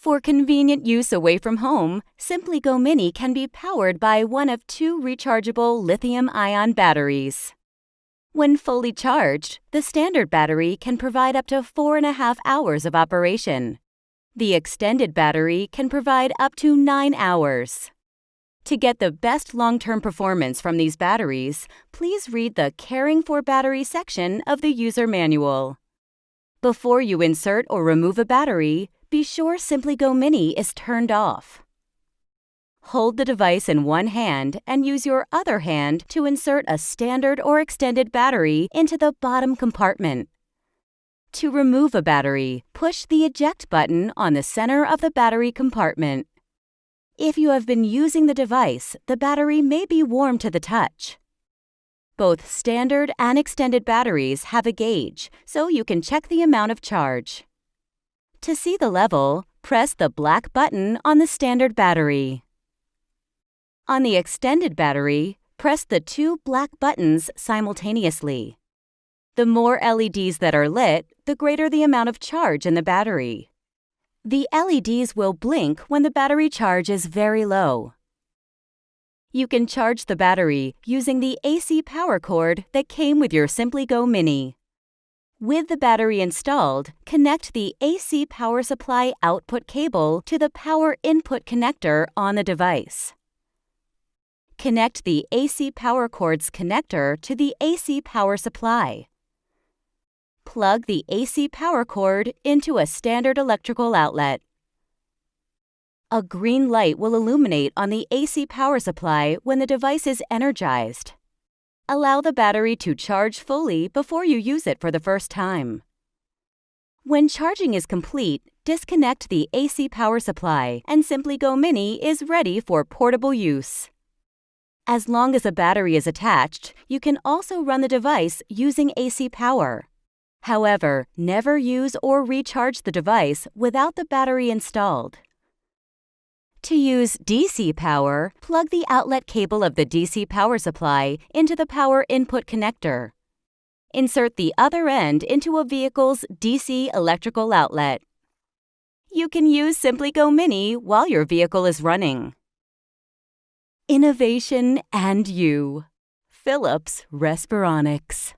For convenient use away from home, SimplyGo Mini can be powered by one of 2 rechargeable lithium-ion batteries. When fully charged, the standard battery can provide up to 4.5 hours of operation. The extended battery can provide up to 9 hours. To get the best long-term performance from these batteries, please read the Caring for Battery section of the user manual. Before you insert or remove a battery, be sure SimplyGo Mini is turned off. Hold the device in one hand and use your other hand to insert a standard or extended battery into the bottom compartment. To remove a battery, push the eject button on the center of the battery compartment. If you have been using the device, the battery may be warm to the touch. Both standard and extended batteries have a gauge, so you can check the amount of charge. To see the level, press the black button on the standard battery. On the extended battery, press the 2 black buttons simultaneously. The more LEDs that are lit, the greater the amount of charge in the battery. The LEDs will blink when the battery charge is very low. You can charge the battery using the AC power cord that came with your SimplyGo Mini. With the battery installed, connect the AC power supply output cable to the power input connector on the device. Connect the AC power cord's connector to the AC power supply. Plug the AC power cord into a standard electrical outlet. A green light will illuminate on the AC power supply when the device is energized. Allow the battery to charge fully before you use it for the first time. When charging is complete, disconnect the AC power supply and SimplyGo Mini is ready for portable use. As long as a battery is attached, you can also run the device using AC power. However, never use or recharge the device without the battery installed. To use DC power, plug the outlet cable of the DC power supply into the power input connector. Insert the other end into a vehicle's DC electrical outlet. You can use SimplyGo Mini while your vehicle is running. Innovation and you. Philips Respironics.